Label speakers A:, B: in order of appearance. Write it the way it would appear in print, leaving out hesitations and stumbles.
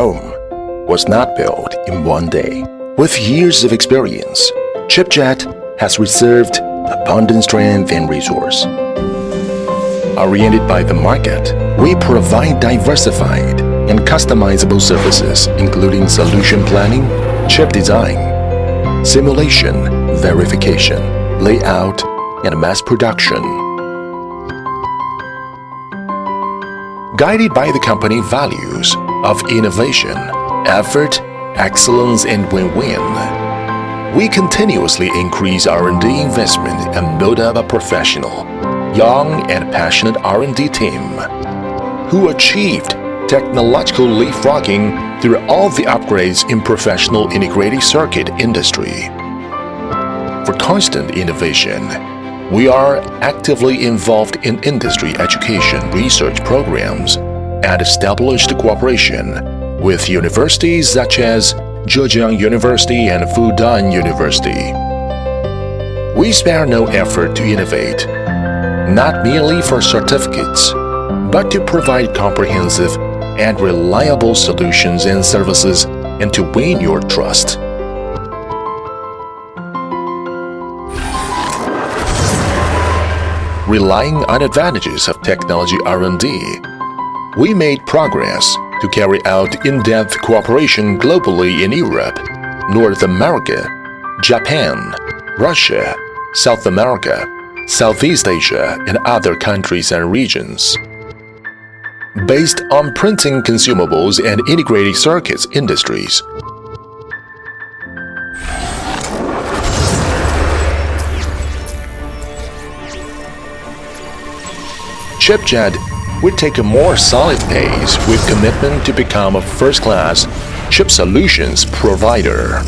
A: Rome was not built in one day. With years of experience, Chipjet has reserved abundant strength and resource. Oriented by the market, we provide diversified and customizable services including solution planning, chip design, simulation, verification, layout, and mass production. Guided by the company values of innovation, effort, excellence, and win-win, we continuously increase R&D investment and build up a professional, young, and passionate R&D team who achieved technological leapfrogging through all the upgrades in professional integrated circuit industry. For constant innovation, we are actively involved in industry education research programs and established cooperation with universities such as Zhejiang University and Fudan University. We spare no effort to innovate, not merely for certificates, but to provide comprehensive and reliable solutions and services and to win your trust. Relying on advantages of technology R&D, we made progress to carry out in-depth cooperation globally in Europe, North America, Japan, Russia, South America, Southeast Asia, and other countries and regions. Based on printing consumables and integrated circuits industries, Chipjet would take a more solid pace with commitment to become a first-class chip solutions provider.